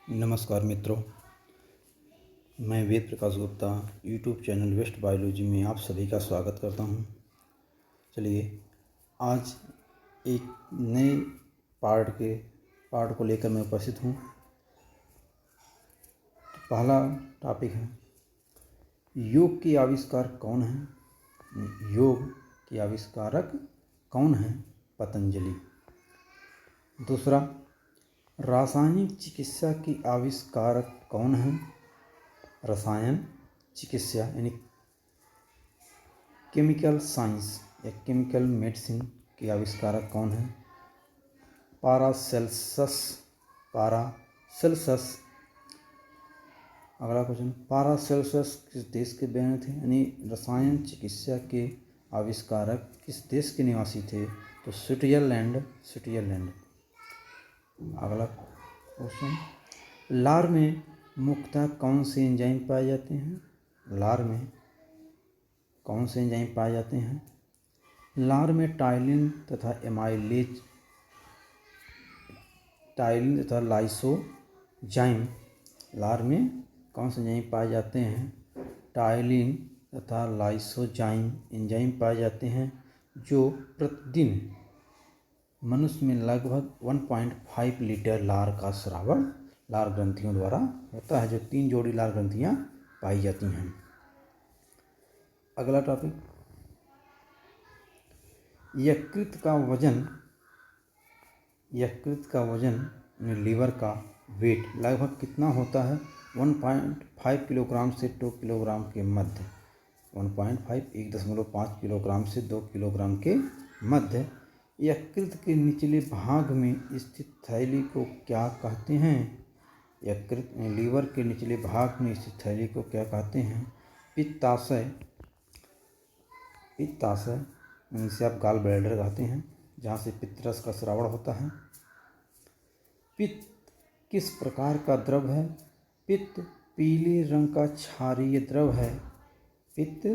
नमस्कार मित्रों, मैं Ved Prakash Gupta YouTube channel west biology में आप सभी का स्वागत करता हूं। चलिए आज एक नए पार्ट को लेकर मैं उपस्थित हूं। तो पहला टॉपिक है योग के आविष्कार कौन है। योग के आविष्कारक कौन है? पतंजलि। दूसरा, रासायनिक चिकित्सा की आविष्कारक कौन है? रसायन चिकित्सा यानी केमिकल साइंस या केमिकल मेडिसिन के आविष्कारक कौन है? पारासेल्सस। अगला क्वेश्चन, पारासेल्सस किस देश के वैज्ञानिक थे? यानी रसायन चिकित्सा के आविष्कारक किस देश के निवासी थे? तो स्विट्जरलैंड। अगला क्वेश्चन, लार में मुख्यतः कौन से एंजाइम पाए जाते हैं? लार में कौन से एंजाइम पाए जाते हैं? लार में टाइलिन तथा एमाइलेज, टाइलिन तथा लाइसोजाइम। लार में कौन से एंजाइम पाए जाते हैं? टाइलिन तथा लाइसोजाइम एंजाइम पाए जाते हैं, जो प्रतिदिन मनुष्य में लगभग 1.5 लीटर लार का स्रावन लार ग्रंथियों द्वारा होता है, जो 3 जोड़ी लार ग्रंथियां पाई जाती हैं। अगला टॉपिक, यकृत का वजन लीवर का वेट लगभग कितना होता है? 1.5 किलोग्राम से 2 किलोग्राम के मध्य। 1.5 किलोग्राम से 2 किलोग्राम के मध्य। यकृत के निचले भाग में स्थित थैली को क्या कहते हैं? यकृत लीवर के निचले भाग में स्थित थैली को क्या कहते हैं? पित्ताशय। इसे आप गॉल ब्लैडर कहते हैं, जहाँ से पित्तरस का स्रावन होता है। पित्त किस प्रकार का द्रव है? पित्त पीले रंग का क्षारीय द्रव है। पित्त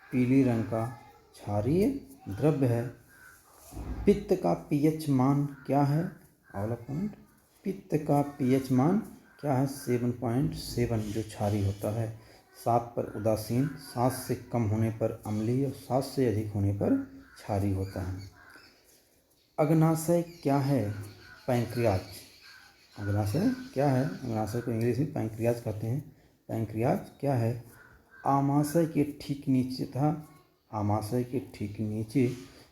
पीले रंग का क्षारीय द्रव्य है। पित्त का पीएच मान क्या है? अगला पॉइंट, पित्त का पीएच मान क्या है? 7.7, जो क्षारीय होता है। 7 पर उदासीन, 7 से कम होने पर अम्लीय और 7 से अधिक होने पर क्षारीय होता है। अग्नाशय क्या है? पैंक्रियाज। अग्नाशय क्या है? अग्नाशय को इंग्लिश में पैंक्रियाज कहते हैं। पैंक्रियाज क्या है? आमाशय के ठीक नीचे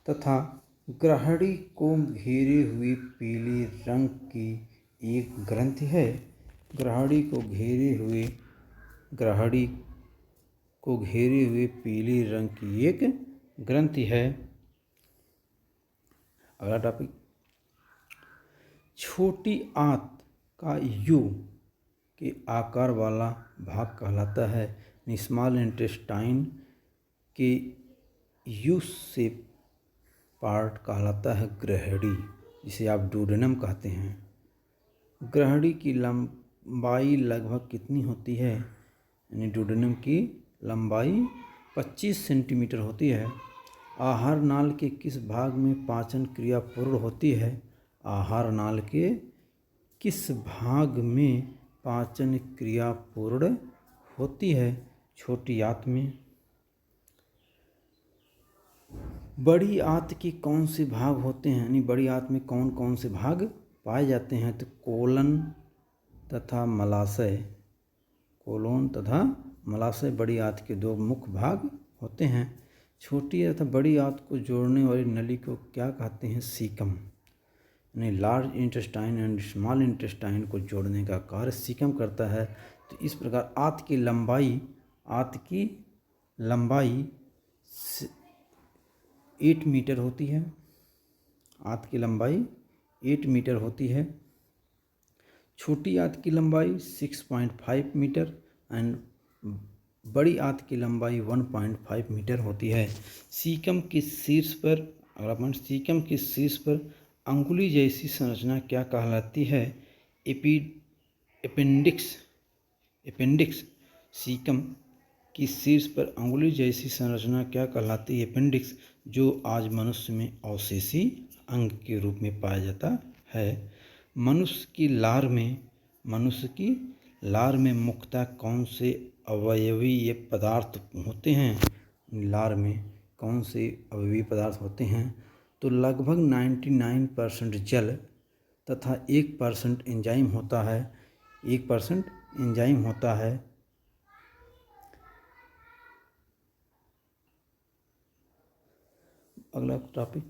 तथा ग्रहणी को घेरे हुए पीले रंग की एक ग्रंथि है। ग्रहणी को घेरे हुए पीले रंग की एक ग्रंथि है। अगला टॉपिक, छोटी आंत का यू के आकार वाला भाग कहलाता है। स्मॉल इंटेस्टाइन के यू शेप पार्ट कहलाता है ग्रहणी, जिसे आप डुोडेनम कहते हैं। ग्रहणी की लंबाई लगभग कितनी होती है? यानी डुोडेनम की लंबाई 25 सेंटीमीटर होती है। आहार नाल के किस भाग में पाचन क्रिया पूर्ण होती है? आहार नाल के किस भाग में पाचन क्रिया पूर्ण होती है? छोटी आंत में। बड़ी आंत के कौन से भाग होते हैं? यानी बड़ी आंत में कौन कौन से भाग पाए जाते हैं? तो कोलन तथा मलाशय बड़ी आंत के 2 मुख्य भाग होते हैं। छोटी तथा बड़ी आंत को जोड़ने वाली नली को क्या कहते हैं? सीकम। यानी large intestine and small intestine को जोड़ने का कार्य सीकम करता है। तो इस प्रकार आंत की लंबाई 8 मीटर होती है। आंत की लंबाई 8 मीटर होती है। छोटी आंत की लंबाई 6.5 मीटर एंड बड़ी आंत की लंबाई 1.5 मीटर होती है। सीकम के शीर्ष पर अंगुली जैसी संरचना क्या कहलाती है? एपेंडिक्स। सीकम की शीर्ष पर अंगुली जैसी संरचना क्या कहलाती है? एपेंडिक्स, जो आज मनुष्य में अवशेषी अंग के रूप में पाया जाता है। मनुष्य की लार में मनुष्य की लार में मुख्यतः कौन से अवयवीय पदार्थ होते हैं? लार में कौन से अवयवीय पदार्थ होते हैं? तो लगभग 99% जल तथा 1% एंजाइम होता है। 1% एंजाइम होता है। अगला टॉपिक,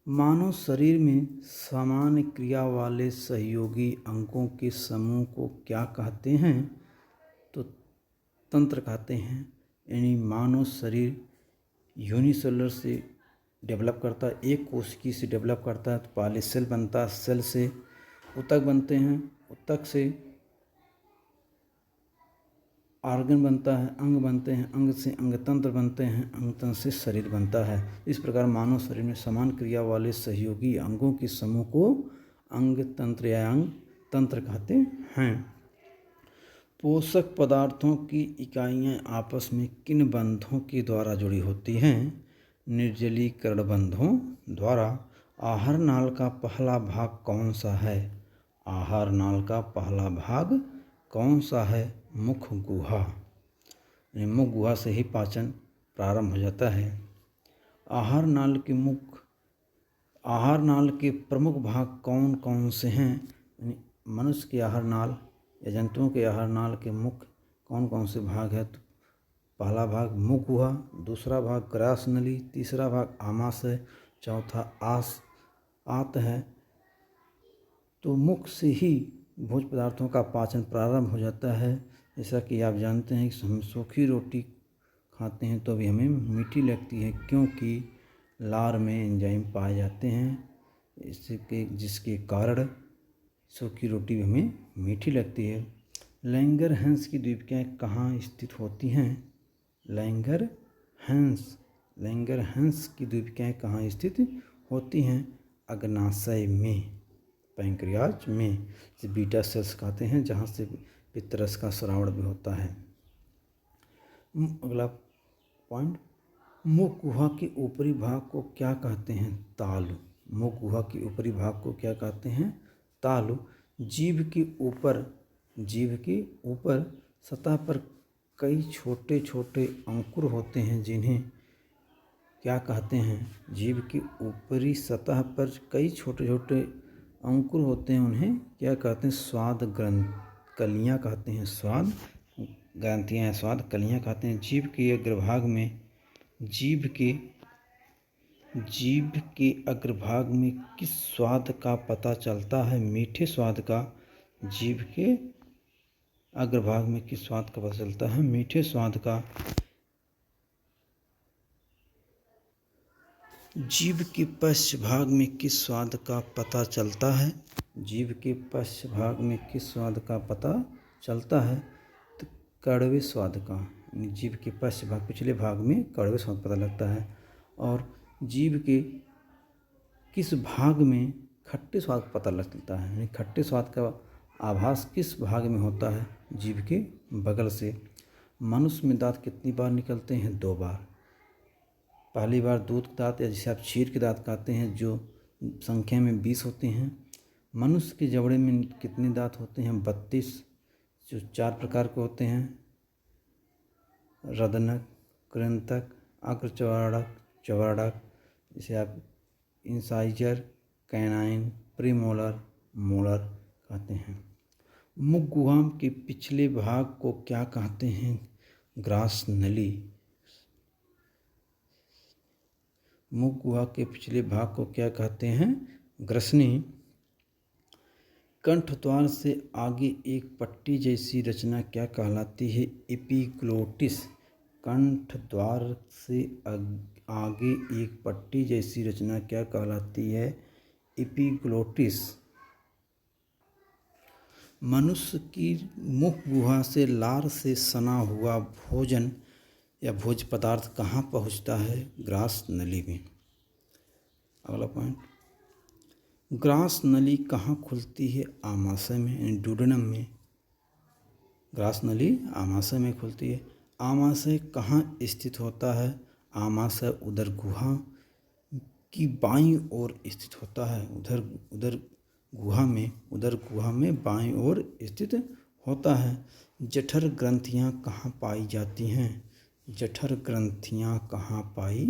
मानव शरीर में समान क्रिया वाले सहयोगी अंगों के समूह को क्या कहते हैं? तो तंत्र कहते हैं। यानी मानव शरीर यूनिसेलुलर से डेवलप करता है, एक कोशिकी से डेवलप करता है। तो पहले सेल बनता है, सेल से ऊतक बनते हैं, ऊतक से ऑर्गन बनता है, अंग बनते हैं, अंग से अंगतंत्र बनते हैं, अंगतंत्र से शरीर बनता है। इस प्रकार मानव शरीर में समान क्रिया वाले सहयोगी अंगों के समूह को अंग तंत्र या अंग तंत्र कहते हैं। पोषक पदार्थों की इकाइयाँ आपस में किन बंधों के द्वारा जुड़ी होती हैं? निर्जलीकरण बंधों द्वारा। आहार नाल का पहला भाग कौन सा है? आहार नाल का पहला भाग कौन सा है? मुख गुहा। मुख गुहा से ही पाचन प्रारंभ हो जाता है। आहार नाल के प्रमुख भाग कौन कौन से हैं? मनुष्य के आहार नाल या जंतुओं के आहार नाल के मुख्य कौन कौन से भाग है? तो पहला भाग मुख गुहा, दूसरा भाग ग्रास नली, तीसरा भाग आमाशय, चौथा आंत है। तो मुख से ही भोज्य पदार्थों का पाचन प्रारंभ हो जाता है। जैसा कि आप जानते हैं कि हम सूखी रोटी खाते हैं तो भी हमें मीठी लगती है, क्योंकि लार में एंजाइम पाए जाते हैं, जिसके कारण सूखी रोटी हमें मीठी लगती है। लैंगरहैंस की द्वीपिकाएँ कहाँ स्थित होती हैं? लैंगरहैंस की द्वीपिकाएँ कहाँ स्थित होती हैं? अग्नाशय में, पैंक्रियाज में। से बीटा सेल्स कहते हैं, जहाँ से पित्तरस का स्रावण भी होता है। अगला पॉइंट, मुख गुहा के ऊपरी भाग को क्या कहते हैं? तालु। मुख गुहा के ऊपरी भाग को क्या कहते हैं? तालु। जीभ के ऊपर सतह पर कई छोटे छोटे अंकुर होते हैं, जिन्हें क्या कहते हैं? जीभ की ऊपरी सतह पर कई छोटे छोटे अंकुर होते हैं, उन्हें क्या कहते हैं? स्वाद कलियाँ कहते हैं। स्वाद ग्रंथियाँ, स्वाद कलियाँ कहते हैं। जीभ के अग्रभाग में किस स्वाद का पता चलता है? मीठे स्वाद का। जीभ के अग्रभाग में किस स्वाद का पता चलता है? मीठे स्वाद का। जीभ के पश्च भाग में किस स्वाद का पता चलता है? जीभ के पश्च भाग में किस स्वाद का पता चलता है? तो कड़वे स्वाद का। जीभ के पश्च भाग, पिछले भाग में कड़वे स्वाद पता लगता है। और जीभ के किस भाग में खट्टे स्वाद पता लगता है? यानी खट्टे स्वाद का आभास किस भाग में होता है? जीभ के बगल से। मनुष्य में दांत कितनी बार निकलते हैं? 2 बार। पहली बार दूध के दांत, या जिसे आप चीर के दांत कहते हैं, जो संख्या में 20 होते हैं। मनुष्य के जबड़े में कितने दांत होते हैं? 32, जो 4 प्रकार के होते हैं: रदनक, कृंतक, अग्रचौड़क, चौड़क, जिसे आप इंसाइजर, कैनाइन, प्रीमोलर, मोलर कहते हैं। मुख गुहा के पिछले भाग को क्या कहते हैं? ग्रास नली। मुख गुहा के पिछले भाग को क्या कहते हैं? ग्रसनी। कंठद्वार से आगे एक पट्टी जैसी रचना क्या कहलाती है? एपिग्लोटिस। कंठद्वार से आगे एक पट्टी जैसी रचना क्या कहलाती है? एपिग्लोटिस। मनुष्य की मुख गुहा से लार से सना हुआ भोजन या भोज्य पदार्थ कहाँ पहुँचता है? ग्रास नली में। अगला पॉइंट, ग्रास नली कहाँ खुलती है? आमाशय में, यानी डुडेनम में। ग्रास नली आमाशय में खुलती है। आमाशय कहाँ स्थित होता है? आमाशय उदर गुहा की बाईं ओर स्थित होता है। उधर गुहा में, उदर गुहा में बाईं ओर स्थित होता है। जठर ग्रंथियाँ कहाँ पाई जाती हैं? जठर ग्रंथियाँ कहाँ पाई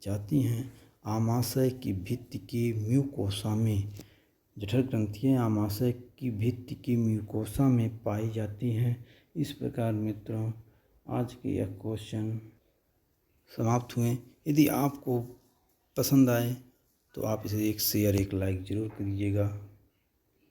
जाती हैं? आमाशय की भित्ति की म्यूकोसा में। जठर ग्रंथियाँ आमाशय की भित्ति की म्यूकोसा में पाई जाती हैं। इस प्रकार मित्रों आज के यह क्वेश्चन समाप्त हुए। यदि आपको पसंद आए तो आप इसे एक शेयर एक लाइक ज़रूर कीजिएगा।